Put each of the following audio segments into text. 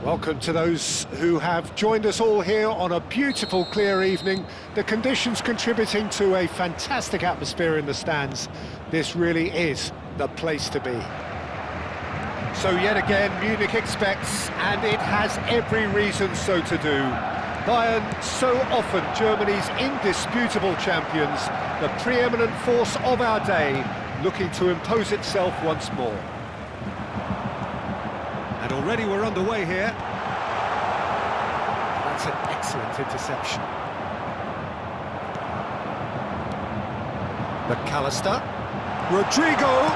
Welcome to those who have joined us all here on a beautiful, clear evening. The conditions contributing to a fantastic atmosphere in the stands. This really is the place to be. So yet again, Munich expects, and it has every reason so to do. Bayern, so often Germany's indisputable champions, the preeminent force of our day, looking to impose itself once more. And already we're underway here. That's an excellent interception. McAllister. Rodrigo!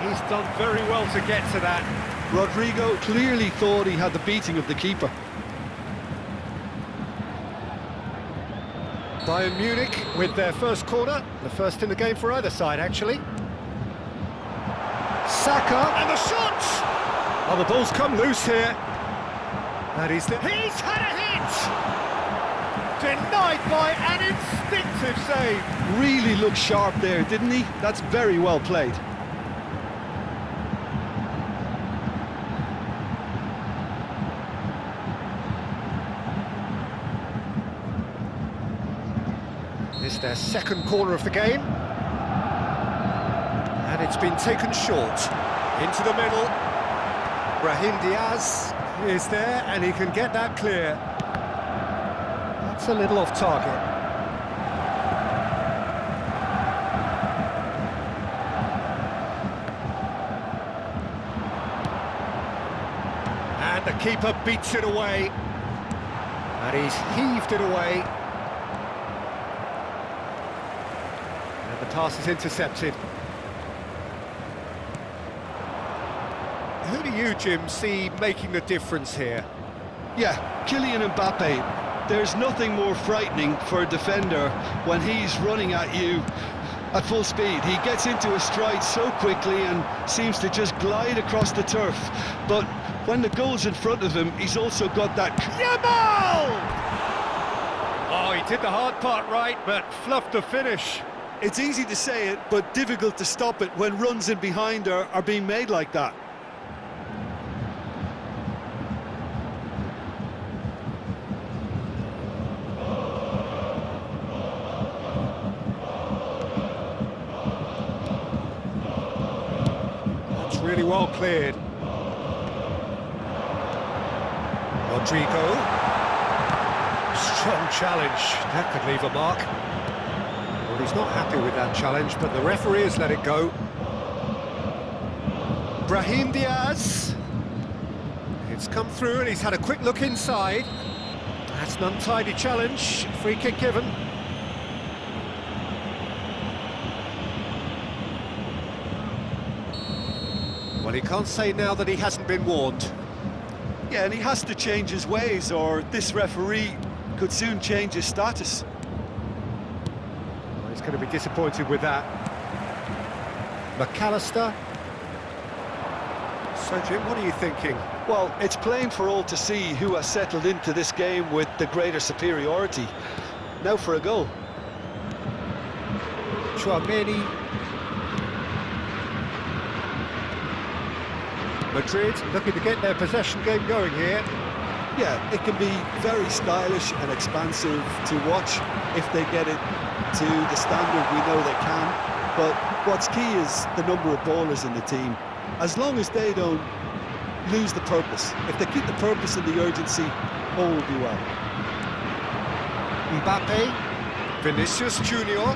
He's done very well to get to that. Rodrigo clearly thought he had the beating of the keeper. Bayern Munich with their first corner, the first in the game for either side, actually. Saka, and the shot! Oh, the ball's come loose here. And he's had a hit! Denied by an instinctive save. Really looked sharp there, didn't he? That's very well played. This is their second corner of the game. And it's been taken short. Into the middle. Brahim Diaz is there, and he can get that clear. That's a little off target. And the keeper beats it away. And he's heaved it away. And the pass is intercepted. Who do you, Jim, see making the difference here? Yeah, Kylian Mbappe. There's nothing more frightening for a defender when he's running at you at full speed. He gets into a stride so quickly and seems to just glide across the turf. But when the goal's in front of him, he's also got that... Yamal! Oh, he did the hard part right, but fluffed the finish. It's easy to say it, but difficult to stop it when runs in behind are being made like that. Really well cleared. Rodrigo. Strong challenge. That could leave a mark. Well, he's not happy with that challenge, but the referee has let it go. Brahim Diaz. It's come through and he's had a quick look inside. That's an untidy challenge. Free kick given. Well, he can't say now that he hasn't been warned. Yeah, and he has to change his ways, or this referee could soon change his status. Well, he's going to be disappointed with that. McAllister. So, Jim, what are you thinking? Well, it's plain for all to see who has settled into this game with the greater superiority. Now for a goal. Tchouaméni. Madrid looking to get their possession game going here. Yeah, it can be very stylish and expansive to watch if they get it to the standard we know they can. But what's key is the number of ballers in the team. As long as they don't lose the purpose, if they keep the purpose and the urgency, all will be well. Mbappe, Vinicius Junior.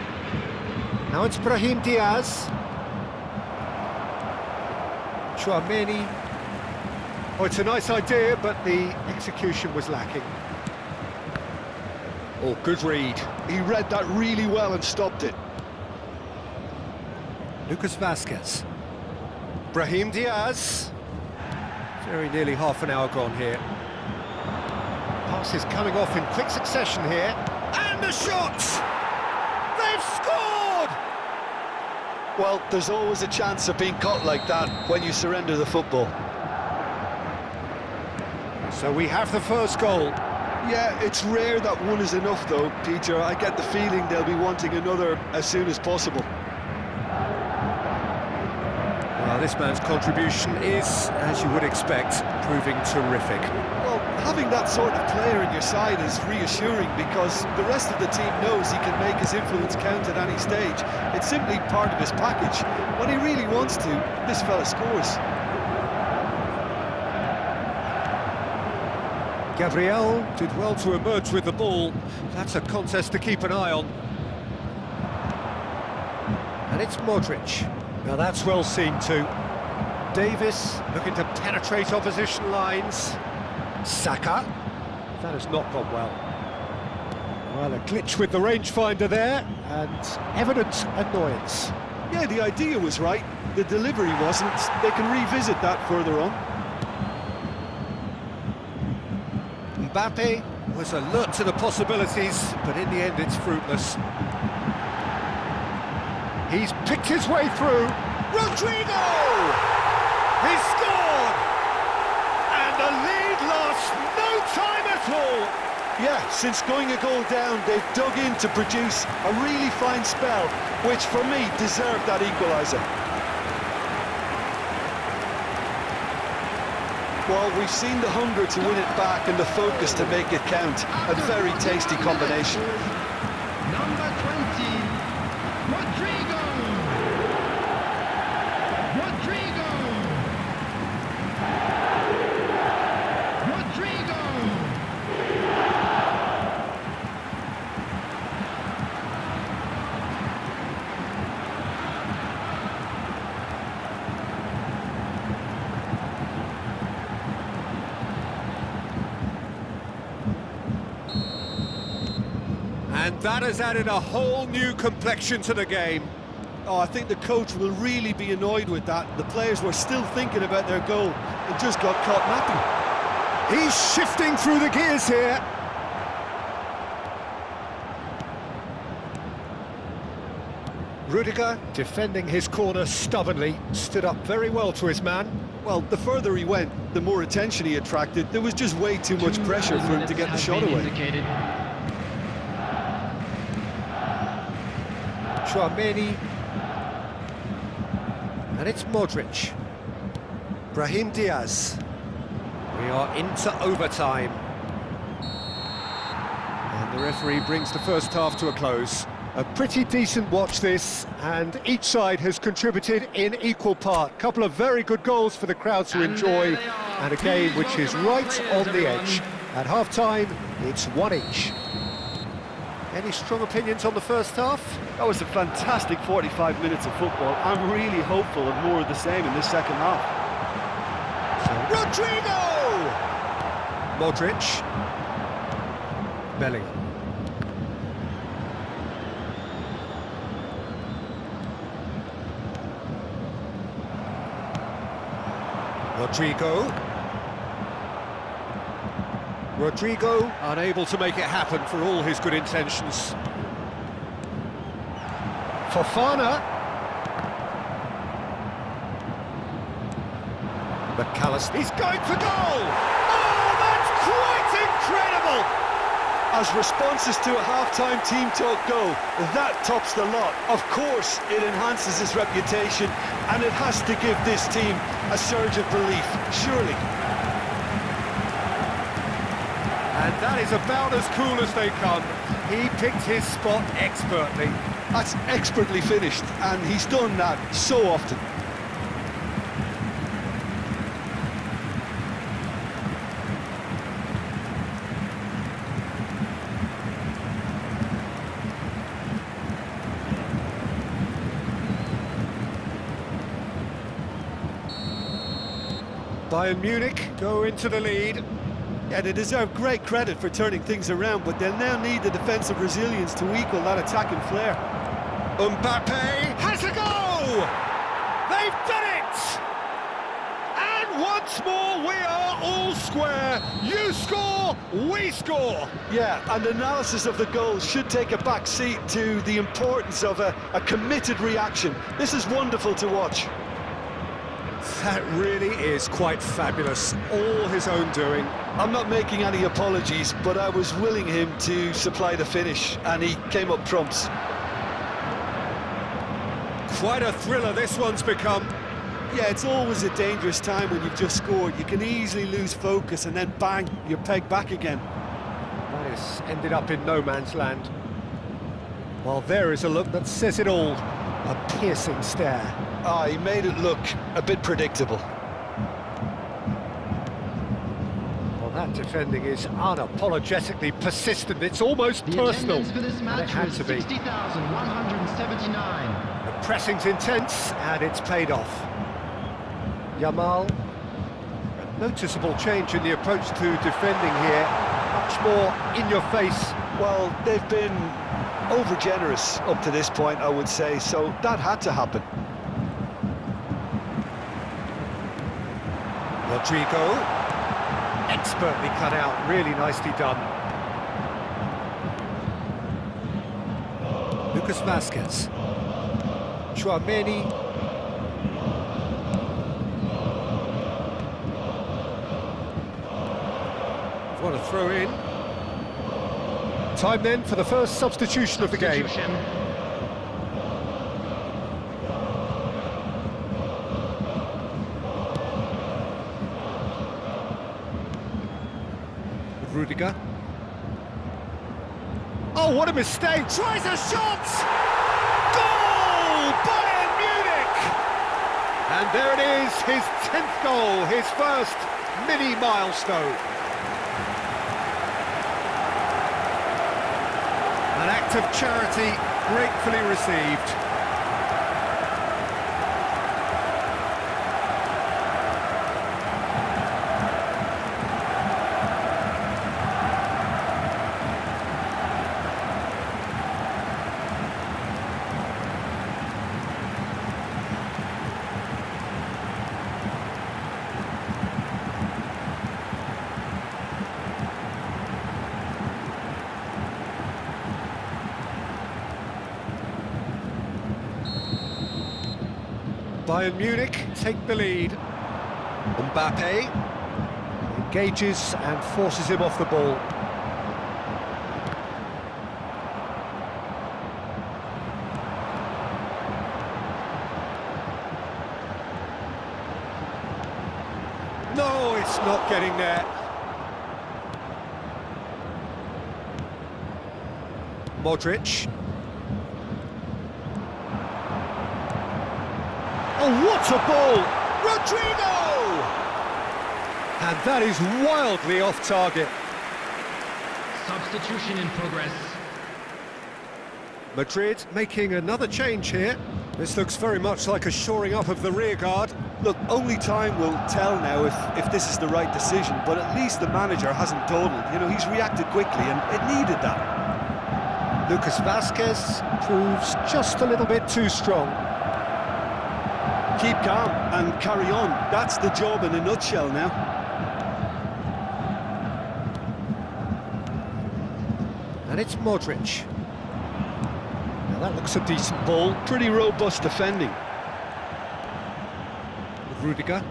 Now it's Brahim Diaz. Tchouaméni. Oh, it's a nice idea, but the execution was lacking. Oh, good read. He read that really well and stopped it. Lucas Vazquez. Brahim Diaz. Very nearly half an hour gone here. Passes coming off in quick succession here. And the shot! They've scored! Well, there's always a chance of being caught like that when you surrender the football. So we have the first goal. Yeah, it's rare that one is enough though, Peter. I get the feeling they'll be wanting another as soon as possible. Well, This man's contribution is, as you would expect, proving terrific. Well, having that sort of player in your side is reassuring because the rest of the team knows he can make his influence count at any stage. It's simply part of his package. When he really wants to, this fella scores. Gabriel did well to emerge with the ball. That's a contest to keep an eye on. And it's Modric. Now that's well seen too. Davis looking to penetrate opposition lines. Saka. That has not gone well. Well, a glitch with the rangefinder there, and evident annoyance. Yeah, the idea was right. The delivery wasn't. They can revisit that further on. Mbappe was alert to the possibilities, but in the end it's fruitless. He's picked his way through. Rodrigo! He scored! And the lead lost no time at all. Yeah, since going a goal down, they've dug in to produce a really fine spell, which for me deserved that equaliser. Well, we've seen the hunger to win it back and the focus to make it count. A very tasty combination. Number 20, Rodrigo! Rodrigo! Rodrigo! And that has added a whole new complexion to the game. Oh, I think the coach will really be annoyed with that. The players were still thinking about their goal and just got caught napping. He's shifting through the gears here. Rudiger, defending his corner stubbornly, stood up very well to his man. Well, the further he went, the more attention he attracted. There was just way too much pressure for him to get the shot away. Tchouaméni. And it's Modric. Brahim Diaz. We are into overtime. And the referee brings the first half to a close. A pretty decent watch this, and each side has contributed in equal part. Couple of very good goals for the crowd to enjoy, and a game which is right on the edge. At half-time, it's one each. Any strong opinions on the first half? That was a fantastic 45 minutes of football. I'm really hopeful of more of the same in this second half. Rodrigo! Modric. Bellingham. Rodrigo. Rodrigo unable to make it happen for all his good intentions. Fofana. McAllister. He's going for goal! Oh, that's quite incredible! As responses to a half-time team talk go, that tops the lot. Of course, it enhances his reputation, and it has to give this team a surge of belief, surely. And that is about as cool as they come. He picked his spot expertly. That's expertly finished, and he's done that so often. Bayern Munich go into the lead. Yeah, they deserve great credit for turning things around, but they'll now need the defensive resilience to equal that attacking flair. Mbappe has a go! They've done it! And once more we are all square. You score, we score. Yeah, and analysis of the goal should take a back seat to the importance of a committed reaction. This is wonderful to watch. That really is quite fabulous. All his own doing. I'm not making any apologies, but I was willing him to supply the finish, and he came up trumps. Quite a thriller this one's become. Yeah, it's always a dangerous time when you've just scored. You can easily lose focus and then bang, you're pegged back again. That has ended up in no man's land. Well, there is a look that says it all. A piercing stare. Ah, he made it look a bit predictable. Well, that defending is unapologetically persistent. It's almost The personal. attendance for this And it match had was to be. 60,179. The pressing's intense, and it's paid off. Yamal. A noticeable change in the approach to defending here. Much more in your face. Well, they've been over-generous up to this point, I would say, so that had to happen. Rodrigo. Expertly cut out, really nicely done. Lucas Vazquez. Tchouameni. What a throw in. Time then for the first substitution of the game. Rudiger. Oh, what a mistake! Tries a shot! Goal! Bayern Munich! And there it is, his 10th goal, his first mini milestone. An act of charity gratefully received. Bayern Munich take the lead. Mbappe engages and forces him off the ball. No, it's not getting there. Modric. Oh, what a ball! Rodrigo! And that is wildly off target. Substitution in progress. Madrid making another change here. This looks very much like a shoring up of the rear guard. Look, only time will tell now if this is the right decision, but at least the manager hasn't dawdled. You know, he's reacted quickly, and it needed that. Lucas Vazquez proves just a little bit too strong. Keep calm and carry on. That's the job in a nutshell now. And it's Modric. Now that looks a decent ball. Pretty robust defending. Rudiger,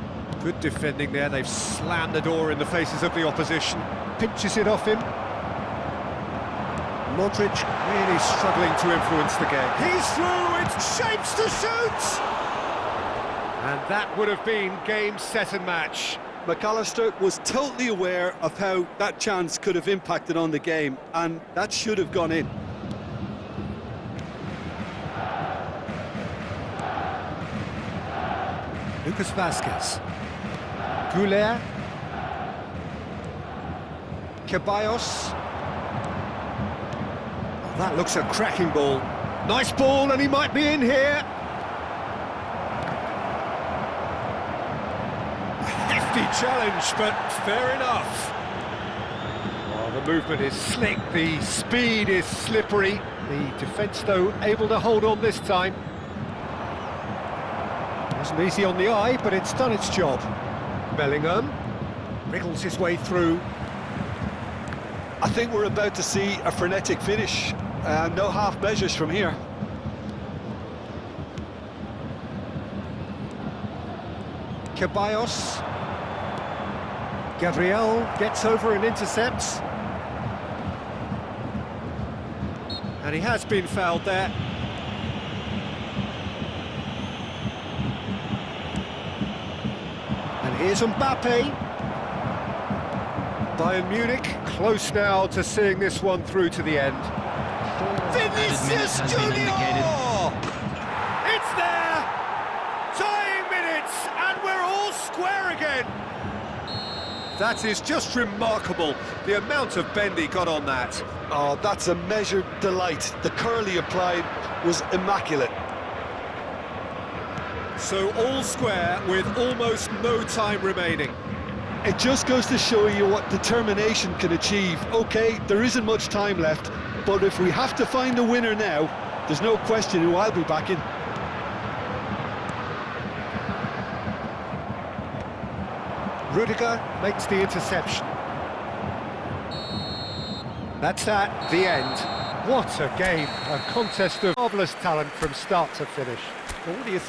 good defending there. They've slammed the door in the faces of the opposition. Pinches it off him. Modric really struggling to influence the game. He's through, it's shapes to shoot! And that would have been game, set and match. McAllister was totally aware of how that chance could have impacted on the game, and that should have gone in. Lucas Vazquez. Goulet. Ceballos. Oh, that looks a cracking ball. Nice ball, and he might be in here. Hefty challenge, but fair enough. Oh, the movement is slick, the speed is slippery. The defence, though, able to hold on this time. Wasn't easy on the eye, but it's done its job. Bellingham wriggles his way through. I think we're about to see a frenetic finish. No half measures from here. Ceballos. Gabriel gets over and intercepts. And he has been fouled there. Here's Mbappe. Bayern Munich close now to seeing this one through to the end. Vinicius Junior! It's there! Tying minutes, and we're all square again. That is just remarkable, the amount of bend he got on that. Oh, that's a measured delight. The curl he applied was immaculate. So all square with almost no time remaining. It just goes to show you what determination can achieve. OK, there isn't much time left, but if we have to find a winner now, there's no question who I'll be backing. Rudiger makes the interception. That's that, the end. What a game, a contest of marvellous talent from start to finish. Well, what do you think?